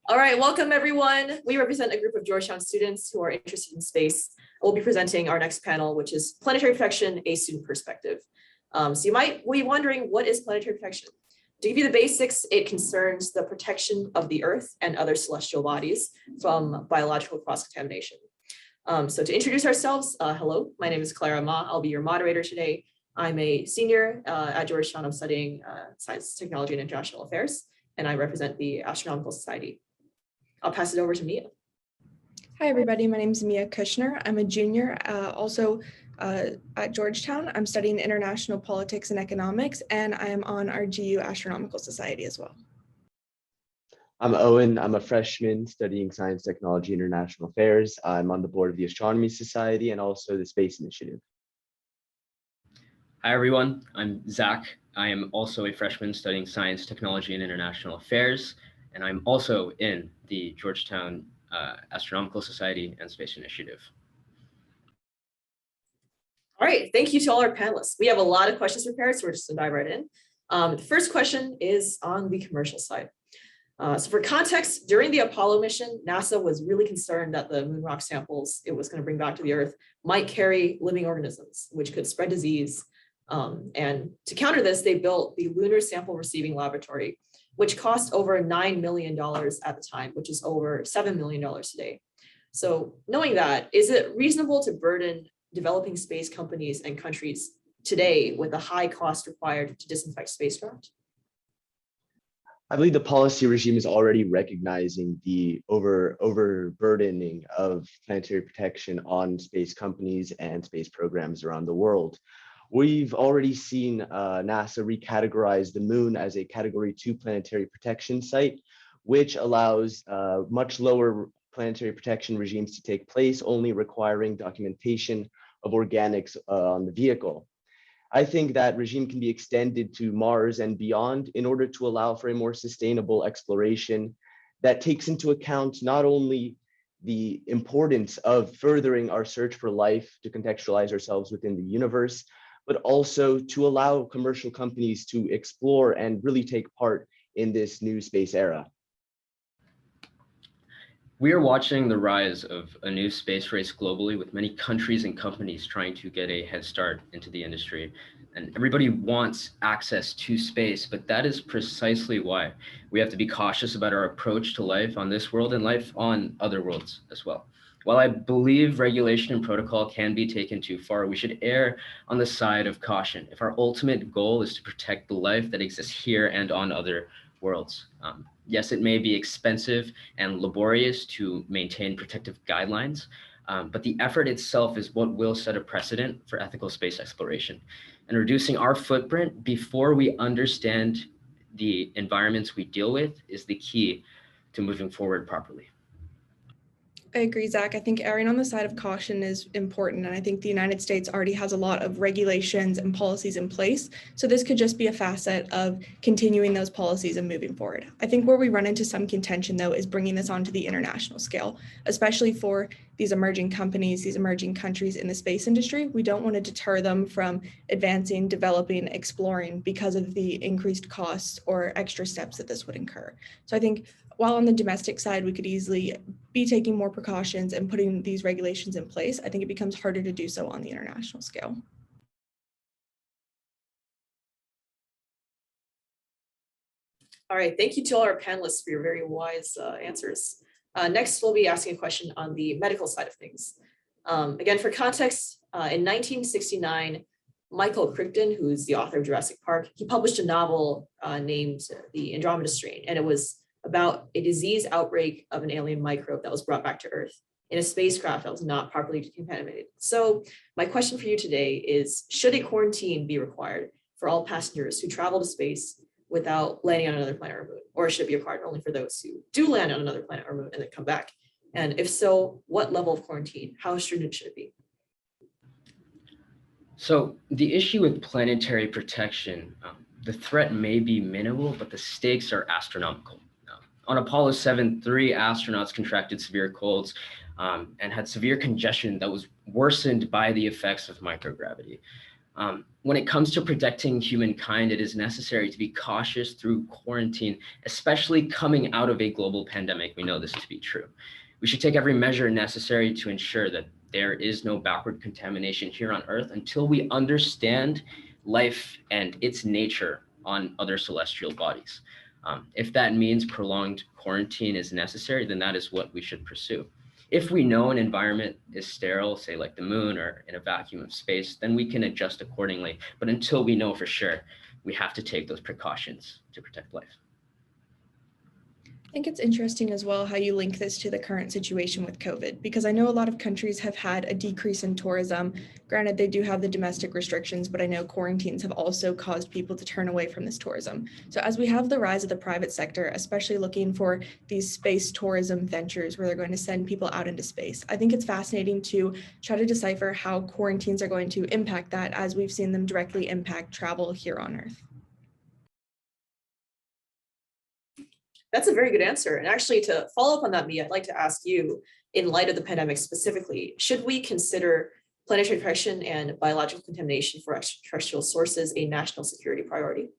All right, welcome everyone. We represent a group of Georgetown students who are interested in space. We'll be presenting our next panel, which is Planetary Protection, a Student Perspective. So you might be wondering, what is planetary protection? To give you the basics, it concerns the protection of the Earth and other celestial bodies from biological cross-contamination. So to introduce ourselves, hello, my name is Clara Ma. I'll be your moderator today. I'm a senior at Georgetown. I'm studying science, technology, and international affairs, and I represent the Astronomical Society. I'll pass it over to Mia. Hi, everybody. My name is Mia Kushner. I'm a junior also at Georgetown. I'm studying international politics and economics, and I am on our GU Astronomical Society as well. I'm Owen. I'm a freshman studying science, technology, international affairs. I'm on the board of the Astronomy Society and also the Space Initiative. Hi, everyone. I'm Zach. I am also a freshman studying science, technology, and international affairs, and I'm also in the Georgetown Astronomical Society and Space Initiative. All right, thank you to all our panelists. We have a lot of questions prepared, so we're just gonna dive right in. The first question is on the commercial side. So for context, during the Apollo mission, NASA was really concerned that the moon rock samples it was gonna bring back to the Earth might carry living organisms, which could spread disease. And to counter this, they built the Lunar Sample Receiving Laboratory, which cost over $9 million at the time, which is over $7 million today. So knowing that, is it reasonable to burden developing space companies and countries today with the high cost required to disinfect spacecraft? I believe the policy regime is already recognizing the overburdening of planetary protection on space companies and space programs around the world. We've already seen NASA recategorize the moon as a Category 2 planetary protection site, which allows much lower planetary protection regimes to take place, only requiring documentation of organics on the vehicle. I think that regime can be extended to Mars and beyond in order to allow for a more sustainable exploration that takes into account not only the importance of furthering our search for life to contextualize ourselves within the universe, but also to allow commercial companies to explore and really take part in this new space era. We are watching the rise of a new space race globally, with many countries and companies trying to get a head start into the industry. And everybody wants access to space, but that is precisely why we have to be cautious about our approach to life on this world and life on other worlds as well. While I believe regulation and protocol can be taken too far, we should err on the side of caution if our ultimate goal is to protect the life that exists here and on other worlds. Yes, it may be expensive and laborious to maintain protective guidelines, but the effort itself is what will set a precedent for ethical space exploration. And reducing our footprint before we understand the environments we deal with is the key to moving forward properly. I agree, Zach. I think erring on the side of caution is important. And I think the United States already has a lot of regulations and policies in place. So this could just be a facet of continuing those policies and moving forward. I think where we run into some contention, though, is bringing this onto the international scale, especially for these emerging companies, these emerging countries in the space industry. We don't want to deter them from advancing, developing, exploring because of the increased costs or extra steps that this would incur. So I think while on the domestic side, we could easily be taking more precautions and putting these regulations in place, I think it becomes harder to do so on the international scale. All right, thank you to all our panelists for your very wise answers. Next, we'll be asking a question on the medical side of things. Again, for context, in 1969, Michael Crichton, who's the author of Jurassic Park, he published a novel named The Andromeda Strain, and it was about a disease outbreak of an alien microbe that was brought back to Earth in a spacecraft that was not properly decontaminated. So my question for you today is, should a quarantine be required for all passengers who travel to space without landing on another planet or moon? Or should it be required only for those who do land on another planet or moon and then come back? And if so, what level of quarantine? How stringent should it be? So the issue with planetary protection, the threat may be minimal, but the stakes are astronomical. On Apollo 7, 3 astronauts contracted severe colds and had severe congestion that was worsened by the effects of microgravity. When it comes to protecting humankind, it is necessary to be cautious through quarantine, especially coming out of a global pandemic. We know this to be true. We should take every measure necessary to ensure that there is no backward contamination here on Earth until we understand life and its nature on other celestial bodies. If that means prolonged quarantine is necessary, then that is what we should pursue. If we know an environment is sterile, say like the moon or in a vacuum of space, then we can adjust accordingly. But until we know for sure, we have to take those precautions to protect life. I think it's interesting as well how you link this to the current situation with COVID, because I know a lot of countries have had a decrease in tourism. Granted, they do have the domestic restrictions, but I know quarantines have also caused people to turn away from this tourism. So as we have the rise of the private sector, especially looking for these space tourism ventures where they're going to send people out into space, I think it's fascinating to try to decipher how quarantines are going to impact that, as we've seen them directly impact travel here on Earth. That's a very good answer. And actually, to follow up on that, Mia, I'd like to ask you, in light of the pandemic specifically, should we consider planetary protection and biological contamination for extraterrestrial sources a national security priority?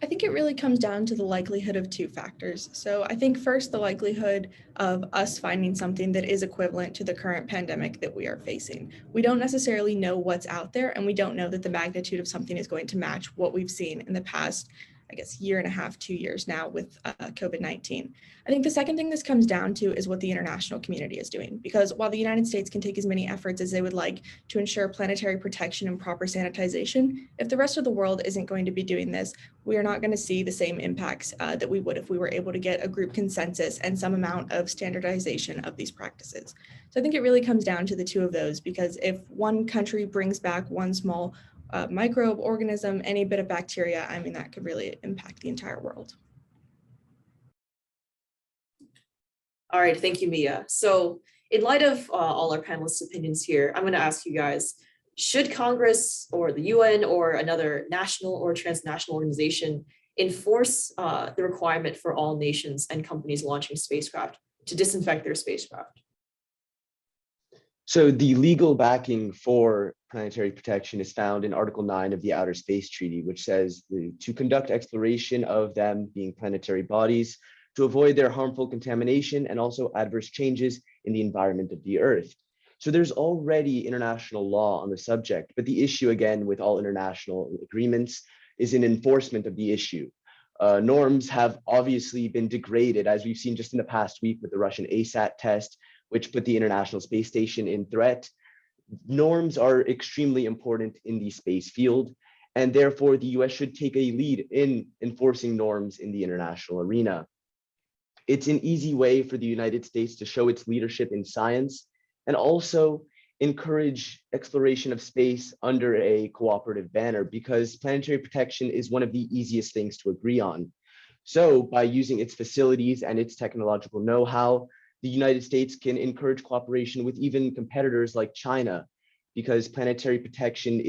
I think it really comes down to the likelihood of two factors. So I think first, the likelihood of us finding something that is equivalent to the current pandemic that we are facing. We don't necessarily know what's out there, and we don't know that the magnitude of something is going to match what we've seen in the past, I guess, year and a half, 2 years now with COVID-19. I think the second thing this comes down to is what the international community is doing, because while the United States can take as many efforts as they would like to ensure planetary protection and proper sanitization, if the rest of the world isn't going to be doing this, we are not going to see the same impacts that we would if we were able to get a group consensus and some amount of standardization of these practices. So I think it really comes down to the two of those, because if one country brings back one small microbe, organism, any bit of bacteria, I mean, that could really impact the entire world. All right, thank you, Mia. So in light of all our panelists' opinions here, I'm going to ask you guys, should Congress or the UN or another national or transnational organization enforce the requirement for all nations and companies launching spacecraft to disinfect their spacecraft? So the legal backing for planetary protection is found in Article 9 of the Outer Space Treaty, which says to conduct exploration of them, being planetary bodies, to avoid their harmful contamination and also adverse changes in the environment of the Earth. So there's already international law on the subject, but the issue, again, with all international agreements is in enforcement of the issue. Norms have obviously been degraded, as we've seen just in the past week with the Russian ASAT test, which put the International Space Station in threat. Norms are extremely important in the space field, and therefore the US should take a lead in enforcing norms in the international arena. It's an easy way for the United States to show its leadership in science and also encourage exploration of space under a cooperative banner, because planetary protection is one of the easiest things to agree on. So by using its facilities and its technological know-how, the United States can encourage cooperation with even competitors like China, because planetary protection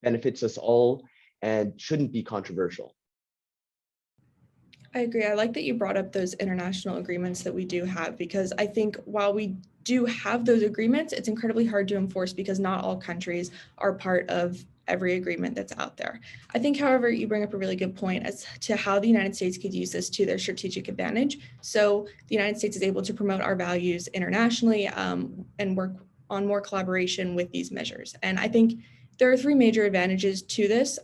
benefits us all and shouldn't be controversial. I agree. I like that you brought up those international agreements that we do have, because I think while we do have those agreements, it's incredibly hard to enforce because not all countries are part of every agreement that's out there. I think, however, you bring up a really good point as to how the United States could use this to their strategic advantage. So the United States is able to promote our values internationally and work on more collaboration with these measures. And I think there are three major advantages to this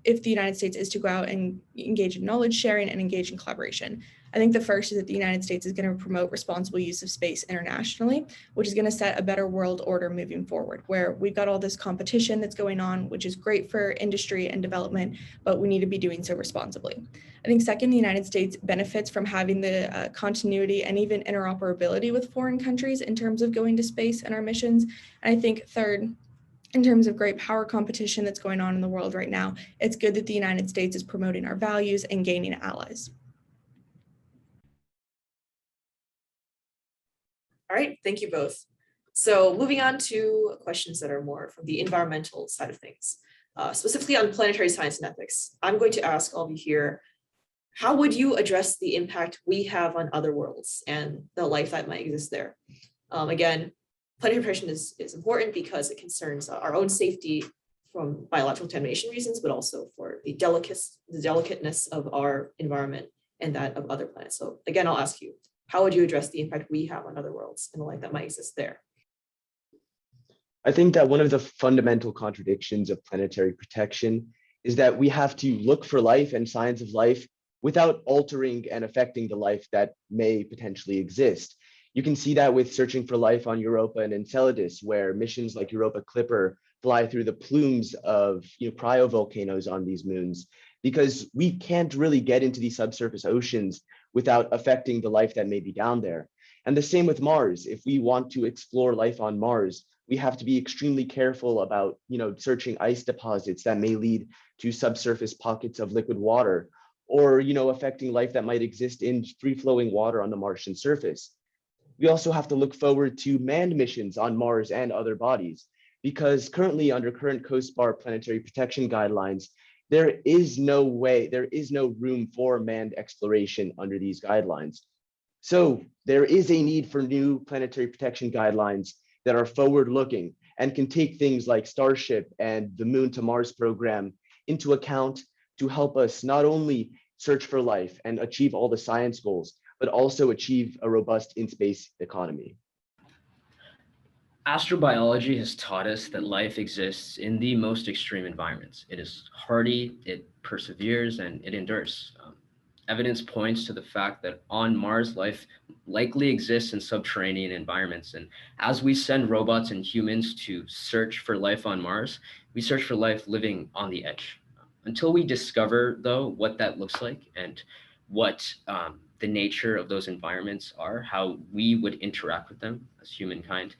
if the United States is to go out and engage in knowledge sharing and engage in collaboration. I think the first is that the United States is going to promote responsible use of space internationally, which is going to set a better world order moving forward, where we've got all this competition that's going on, which is great for industry and development, but we need to be doing so responsibly. I think second, the United States benefits from having the continuity and even interoperability with foreign countries in terms of going to space and our missions. And I think third, in terms of great power competition that's going on in the world right now, it's good that the United States is promoting our values and gaining allies. All right, thank you both. So moving on to questions that are more from the environmental side of things, specifically on planetary science and ethics. I'm going to ask all of you here, how would you address the impact we have on other worlds and the life that might exist there? Again, planetary protection is important because it concerns our own safety, from biological contamination reasons, but also for the delicateness of our environment and that of other planets. So again, I'll ask you, how would you address the impact we have on other worlds and the life that might exist there? I think that one of the fundamental contradictions of planetary protection is that we have to look for life and signs of life without altering and affecting the life that may potentially exist. You can see that with searching for life on Europa and Enceladus, where missions like Europa Clipper fly through the plumes of cryovolcanoes on these moons, because we can't really get into these subsurface oceans without affecting the life that may be down there. And the same with Mars. If we want to explore life on Mars, we have to be extremely careful about searching ice deposits that may lead to subsurface pockets of liquid water, or affecting life that might exist in free-flowing water on the Martian surface. We also have to look forward to manned missions on Mars and other bodies, because currently under current Coast Guard planetary protection guidelines, there is no room for manned exploration under these guidelines. So there is a need for new planetary protection guidelines that are forward-looking and can take things like Starship and the Moon to Mars program into account to help us not only search for life and achieve all the science goals, but also achieve a robust in-space economy. Astrobiology has taught us that life exists in the most extreme environments. It is hardy, it perseveres, and it endures. Evidence points to the fact that on Mars, life likely exists in subterranean environments. And as we send robots and humans to search for life on Mars, we search for life living on the edge. Until we discover, though, what that looks like and what the nature of those environments are, how we would interact with them as humankind,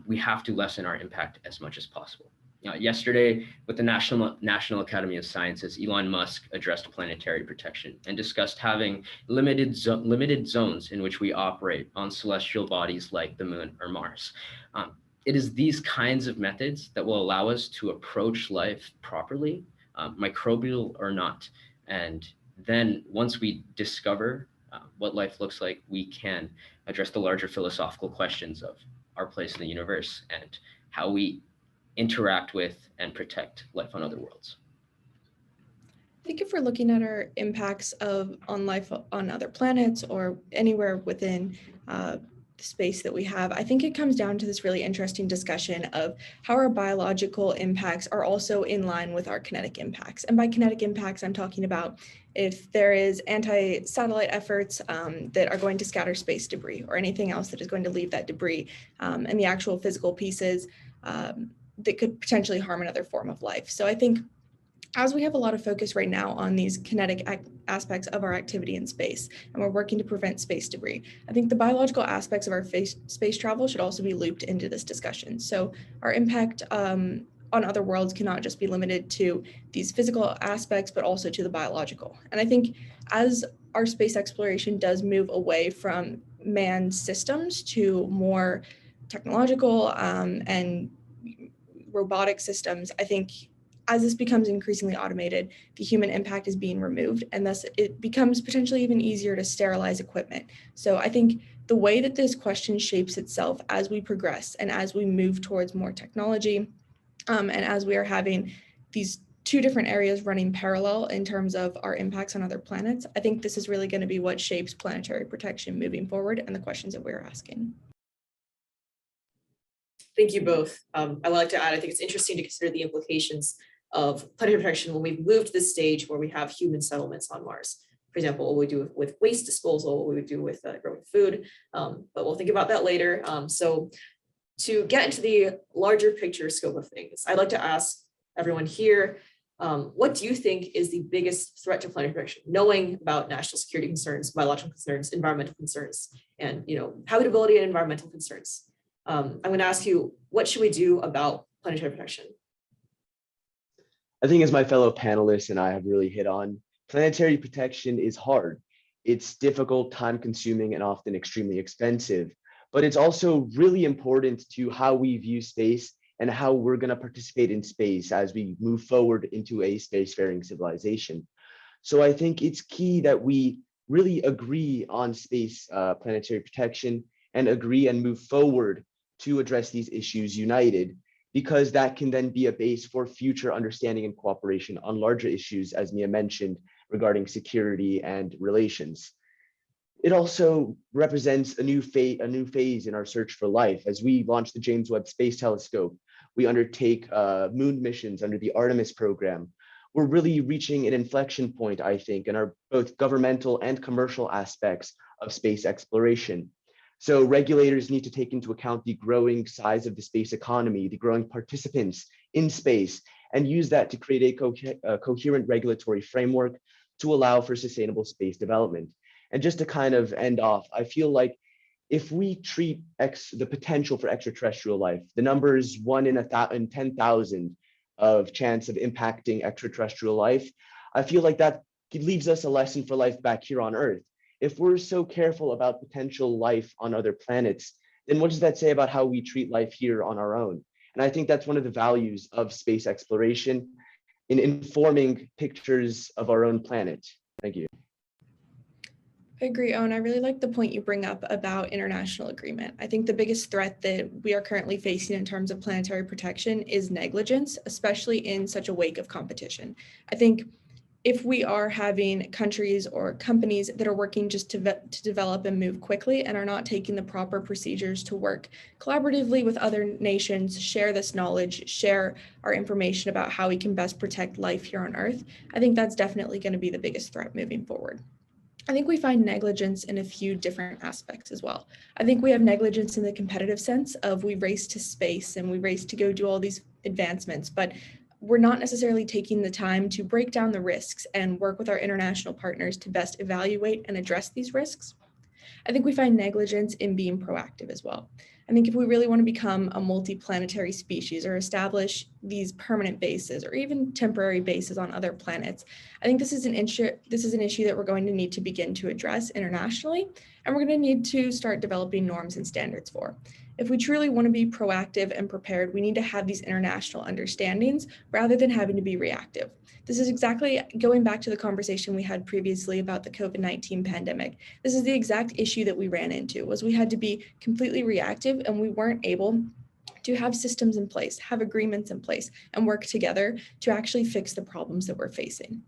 we have to lessen our impact as much as possible. Yesterday, with the National Academy of Sciences, Elon Musk addressed planetary protection and discussed having limited zones in which we operate on celestial bodies like the Moon or Mars. It is these kinds of methods that will allow us to approach life properly, microbial or not. And then once we discover what life looks like, we can address the larger philosophical questions of our place in the universe and how we interact with and protect life on other worlds. I think if we're looking at our impacts on life on other planets or anywhere within the space that we have, I think it comes down to this really interesting discussion of how our biological impacts are also in line with our kinetic impacts. And by kinetic impacts, I'm talking about if there is anti-satellite efforts that are going to scatter space debris or anything else that is going to leave that debris and the actual physical pieces that could potentially harm another form of life. So I think as we have a lot of focus right now on these kinetic aspects of our activity in space, and we're working to prevent space debris, I think the biological aspects of our space travel should also be looped into this discussion. So our impact on other worlds cannot just be limited to these physical aspects, but also to the biological. And I think as our space exploration does move away from manned systems to more technological and robotic systems, I think as this becomes increasingly automated, the human impact is being removed, and thus it becomes potentially even easier to sterilize equipment. So I think the way that this question shapes itself as we progress and as we move towards more technology, and as we are having these two different areas running parallel in terms of our impacts on other planets, I think this is really going to be what shapes planetary protection moving forward and the questions that we're asking. Thank you both. I would like to add, I think it's interesting to consider the implications of planetary protection when we've moved to this stage where we have human settlements on Mars. For example, what we do with waste disposal, what we would do with growing food, but we'll think about that later. So to get into the larger picture scope of things, I'd like to ask everyone here, what do you think is the biggest threat to planetary protection, knowing about national security concerns, biological concerns, environmental concerns, and habitability and environmental concerns? I'm going to ask you, what should we do about planetary protection? I think as my fellow panelists and I have really hit on, planetary protection is hard. It's difficult, time-consuming, and often extremely expensive, but it's also really important to how we view space and how we're going to participate in space as we move forward into a spacefaring civilization. So I think it's key that we really agree on space planetary protection and agree and move forward to address these issues united, because that can then be a base for future understanding and cooperation on larger issues, as Mia mentioned, regarding security and relations. It also represents a new phase in our search for life. As we launch the James Webb Space Telescope, we undertake moon missions under the Artemis program. We're really reaching an inflection point, I think, in our both governmental and commercial aspects of space exploration. So regulators need to take into account the growing size of the space economy, the growing participants in space, and use that to create a coherent regulatory framework to allow for sustainable space development. And just to kind of end off, I feel like if we treat the potential for extraterrestrial life, the number is 1 in 10,000 of chance of impacting extraterrestrial life, I feel like that leaves us a lesson for life back here on Earth. If we're so careful about potential life on other planets, then what does that say about how we treat life here on our own? And I think that's one of the values of space exploration in informing pictures of our own planet. Thank you. I agree, Owen. I really like the point you bring up about international agreement. I think the biggest threat that we are currently facing in terms of planetary protection is negligence, especially in such a wake of competition. I think if we are having countries or companies that are working just to develop and move quickly and are not taking the proper procedures to work collaboratively with other nations, share this knowledge, share our information about how we can best protect life here on Earth, I think that's definitely going to be the biggest threat moving forward. I think we find negligence in a few different aspects as well. I think we have negligence in the competitive sense of we race to space and we race to go do all these advancements, but we're not necessarily taking the time to break down the risks and work with our international partners to best evaluate and address these risks. I think we find negligence in being proactive as well. I think if we really want to become a multi-planetary species or establish these permanent bases or even temporary bases on other planets, I think this is an issue that we're going to need to begin to address internationally, and we're going to need to start developing norms and standards for. If we truly want to be proactive and prepared, we need to have these international understandings rather than having to be reactive. This is exactly going back to the conversation we had previously about the COVID-19 pandemic. This is the exact issue that we ran into, was we had to be completely reactive and we weren't able to have systems in place, have agreements in place, and work together to actually fix the problems that we're facing.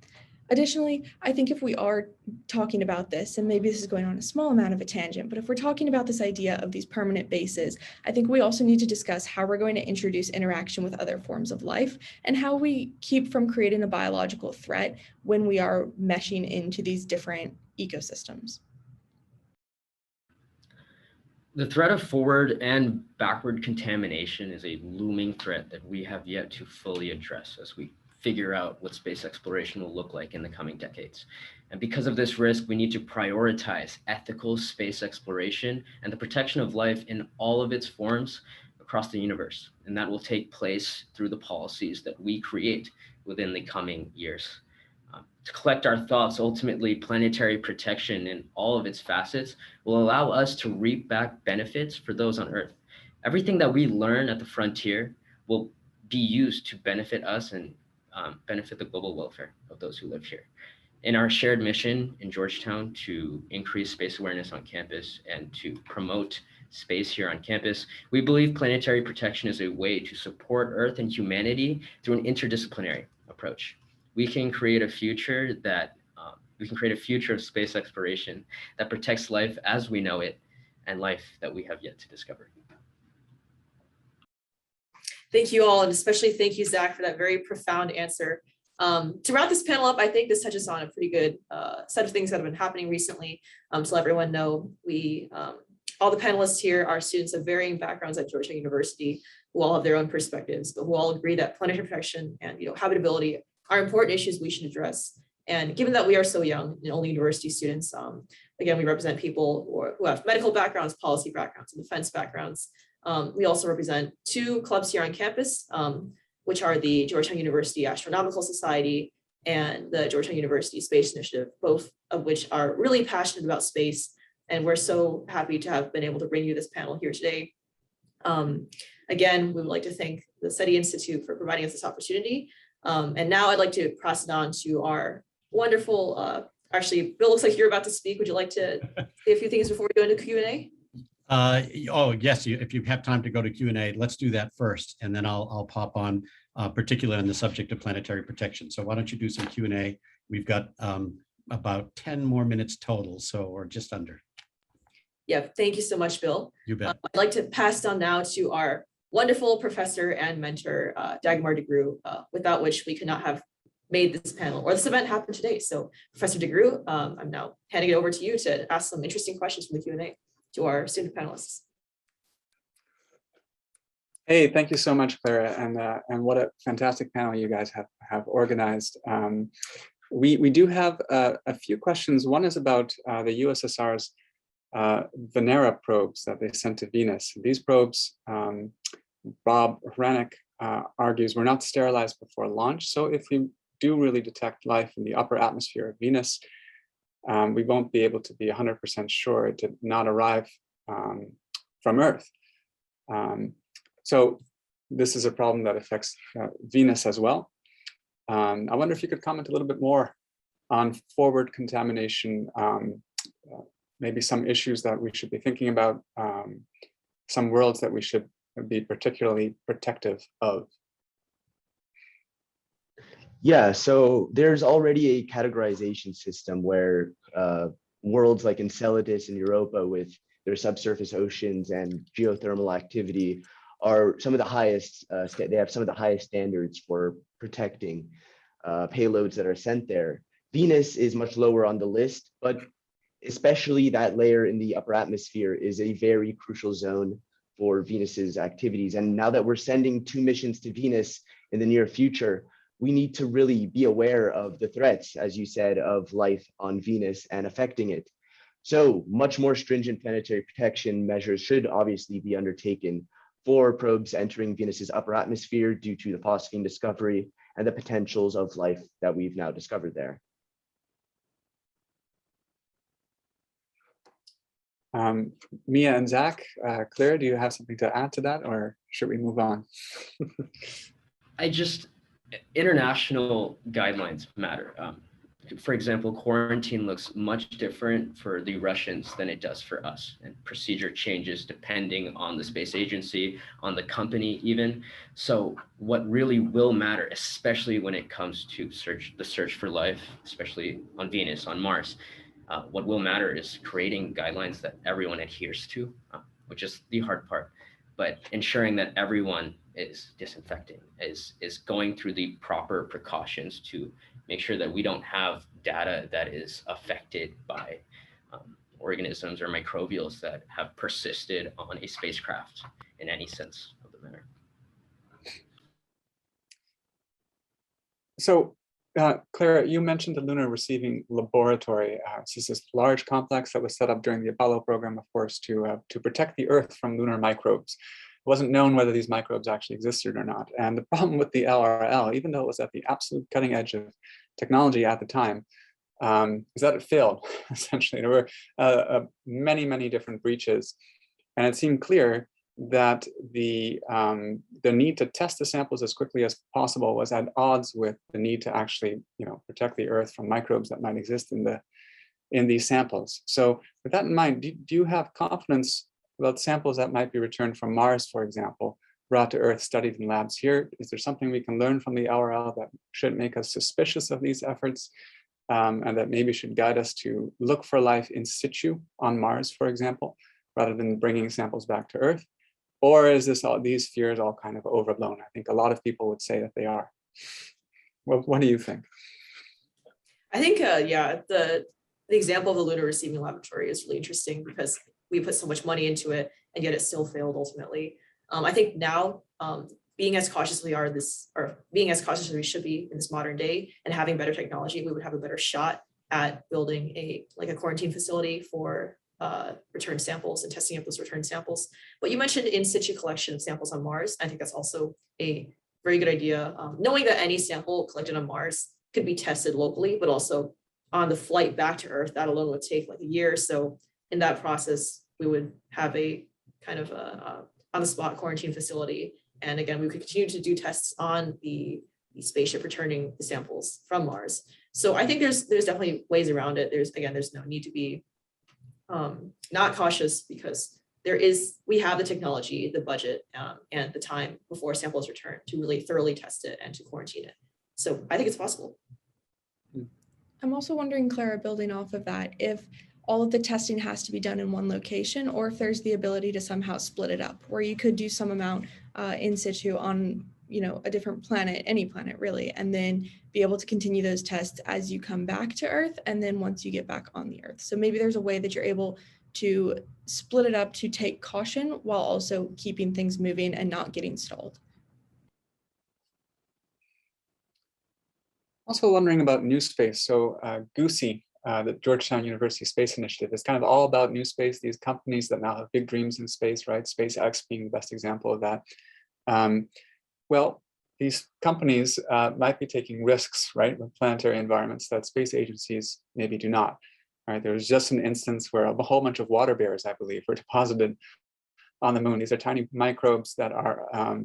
Additionally, I think if we are talking about this, and maybe this is going on a small amount of a tangent, but if we're talking about this idea of these permanent bases, I think we also need to discuss how we're going to introduce interaction with other forms of life and how we keep from creating a biological threat when we are meshing into these different ecosystems. The threat of forward and backward contamination is a looming threat that we have yet to fully address as we figure out what space exploration will look like in the coming decades. And because of this risk, we need to prioritize ethical space exploration and the protection of life in all of its forms across the universe. And that will take place through the policies that we create within the coming years. To collect our thoughts, ultimately, planetary protection in all of its facets will allow us to reap back benefits for those on Earth. Everything that we learn at the frontier will be used to benefit us and benefit the global welfare of those who live here. In our shared mission in Georgetown to increase space awareness on campus and to promote space here on campus, we believe planetary protection is a way to support Earth and humanity through an interdisciplinary approach. We can create a future of space exploration that protects life as we know it and life that we have yet to discover. Thank you all, and especially thank you, Zach, for that very profound answer. To wrap this panel up, I think this touches on a pretty good set of things that have been happening recently. To let everyone know, all the panelists here are students of varying backgrounds at Georgetown University who all have their own perspectives, but who all agree that planetary protection and habitability are important issues we should address. And given that we are so young and only university students, again, we represent people who have medical backgrounds, policy backgrounds, and defense backgrounds. We also represent 2 clubs here on campus, which are the Georgetown University Astronomical Society and the Georgetown University Space Initiative, both of which are really passionate about space. And we're so happy to have been able to bring you this panel here today. Again, we would like to thank the SETI Institute for providing us this opportunity. And now I'd like to pass it on to our wonderful, actually, Bill, looks like you're about to speak. Would you like to say a few things before we go into Q&A? Oh, yes, if you have time to go to Q&A, let's do that first, and then I'll pop on, particularly on the subject of planetary protection. So why don't you do some Q&A? We've got about 10 more minutes total, so or just under. Yeah, thank you so much, Bill. You bet. I'd like to pass on now to our wonderful professor and mentor, Dagmar DeGroot, without which we could not have made this panel or this event happen today. So Professor DeGroot, I'm now handing it over to you to ask some interesting questions from the Q&A to our student panelists. Hey, thank you so much, Clara, and what a fantastic panel you guys have organized. We do have a few questions. One is about the USSR's Venera probes that they sent to Venus. These probes, Bob Hranek argues, were not sterilized before launch. So if we do really detect life in the upper atmosphere of Venus, we won't be able to be 100% sure it did not arrive from Earth. So this is a problem that affects Venus as well. I wonder if you could comment a little bit more on forward contamination, maybe some issues that we should be thinking about, some worlds that we should be particularly protective of. Yeah, so there's already a categorization system where worlds like Enceladus and Europa with their subsurface oceans and geothermal activity are some of the highest, they have some of the highest standards for protecting payloads that are sent there. Venus is much lower on the list, but especially that layer in the upper atmosphere is a very crucial zone for Venus's activities. And now that we're sending 2 missions to Venus in the near future, we need to really be aware of the threats, as you said, of life on Venus and affecting it. So much more stringent planetary protection measures should obviously be undertaken for probes entering Venus's upper atmosphere due to the phosphine discovery and the potentials of life that we've now discovered there. Mia and Zach, Claire, do you have something to add to that, or should we move on? International guidelines matter. For example, quarantine looks much different for the Russians than it does for us, and procedure changes depending on the space agency, on the company even. So what really will matter, especially when it comes to the search for life, especially on Venus, on Mars, what will matter is creating guidelines that everyone adheres to, which is the hard part, but ensuring that everyone is disinfecting, is going through the proper precautions to make sure that we don't have data that is affected by organisms or microbials that have persisted on a spacecraft in any sense of the matter. So, Clara, you mentioned the Lunar Receiving Laboratory. This is this large complex that was set up during the Apollo program, of course, to protect the Earth from lunar microbes. It wasn't known whether these microbes actually existed or not. And the problem with the LRL, even though it was at the absolute cutting edge of technology at the time, is that it failed, essentially. There were many, many different breaches. And it seemed clear that the need to test the samples as quickly as possible was at odds with the need to actually, protect the Earth from microbes that might exist in these samples. So with that in mind, do you have confidence about samples that might be returned from Mars, for example, brought to Earth, studied in labs here? Is there something we can learn from the LRL that should make us suspicious of these efforts, and that maybe should guide us to look for life in situ on Mars, for example, rather than bringing samples back to Earth? Or is these fears all kind of overblown? I think a lot of people would say that they are. Well, what do you think? I think, the example of the Lunar Receiving Laboratory is really interesting because we put so much money into it and yet it still failed ultimately. I think now, being as cautious as we are being as cautious as we should be in this modern day and having better technology, we would have a better shot at building a quarantine facility for return samples and testing up those return samples. But you mentioned in situ collection of samples on Mars. I think that's also a very good idea. Knowing that any sample collected on Mars could be tested locally, but also on the flight back to Earth, that alone would take like a year. So in that process, we would have a kind of on the spot quarantine facility. And again, we could continue to do tests on the spaceship returning the samples from Mars. So I think there's definitely ways around it. There's no need to be not cautious because we have the technology, the budget, and the time before samples return to really thoroughly test it and to quarantine it. So I think it's possible. I'm also wondering, Clara, building off of that, if all of the testing has to be done in one location, or if there's the ability to somehow split it up, where you could do some amount in situ on, a different planet, any planet really, and then be able to continue those tests as you come back to Earth, and then once you get back on the Earth. So maybe there's a way that you're able to split it up to take caution while also keeping things moving and not getting stalled. Also wondering about new space. So GOOSEY, the Georgetown University Space Initiative, is kind of all about new space, these companies that now have big dreams in space, right? SpaceX being the best example of that. Well, these companies might be taking risks, right, with planetary environments that space agencies maybe do not. Right? There was just an instance where a whole bunch of water bears, I believe, were deposited on the moon. These are tiny microbes that are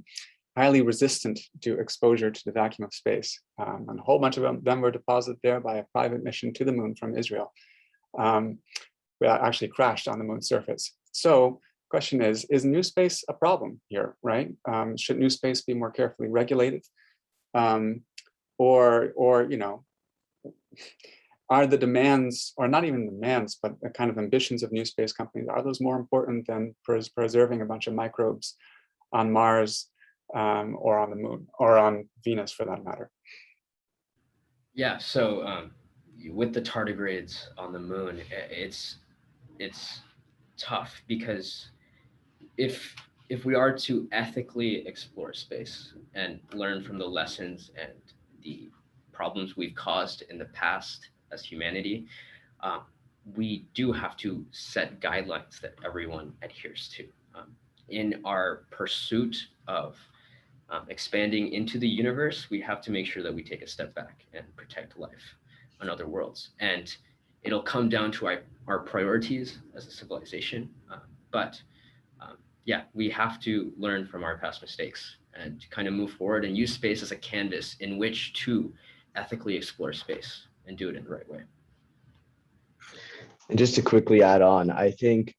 highly resistant to exposure to the vacuum of space. And a whole bunch of them were deposited there by a private mission to the moon from Israel. Actually crashed on the moon's surface. So question is new space a problem here, right? Should new space be more carefully regulated? Or are the demands, or not even demands, but the kind of ambitions of new space companies, are those more important than preserving a bunch of microbes on Mars or on the moon, or on Venus for that matter? Yeah, so with the tardigrades on the moon, it's tough because if we are to ethically explore space and learn from the lessons and the problems we've caused in the past as humanity, we do have to set guidelines that everyone adheres to. In our pursuit of expanding into the universe, we have to make sure that we take a step back and protect life on other worlds. And it'll come down to our priorities as a civilization. But yeah, we have to learn from our past mistakes and kind of move forward and use space as a canvas in which to ethically explore space and do it in the right way. And just to quickly add on, I think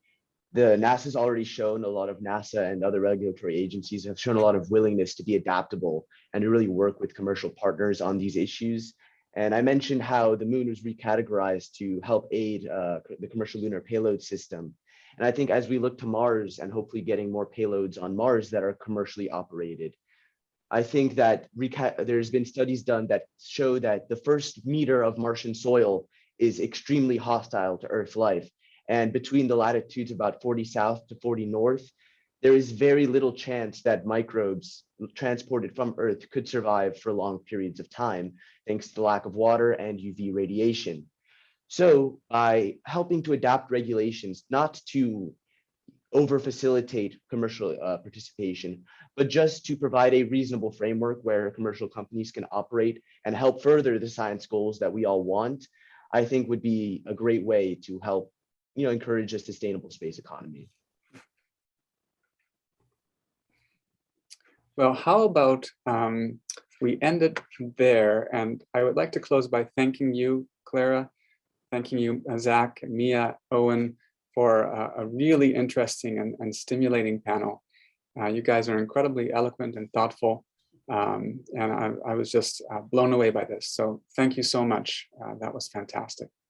NASA's already shown, a lot of NASA and other regulatory agencies have shown a lot of willingness to be adaptable and to really work with commercial partners on these issues. And I mentioned how the moon was recategorized to help aid the commercial lunar payload system. And I think as we look to Mars and hopefully getting more payloads on Mars that are commercially operated, I think that there's been studies done that show that the first meter of Martian soil is extremely hostile to Earth life. And between the latitudes about 40 south to 40 north, there is very little chance that microbes transported from Earth could survive for long periods of time, thanks to the lack of water and UV radiation. So by helping to adapt regulations, not to over-facilitate commercial participation, but just to provide a reasonable framework where commercial companies can operate and help further the science goals that we all want, I think would be a great way to help encourage a sustainable space economy. Well, how about we end it there? And I would like to close by thanking you, Clara, thanking you, Zach, Mia, Owen, for a really interesting and stimulating panel. You guys are incredibly eloquent and thoughtful, and I was just blown away by this. So thank you so much. That was fantastic.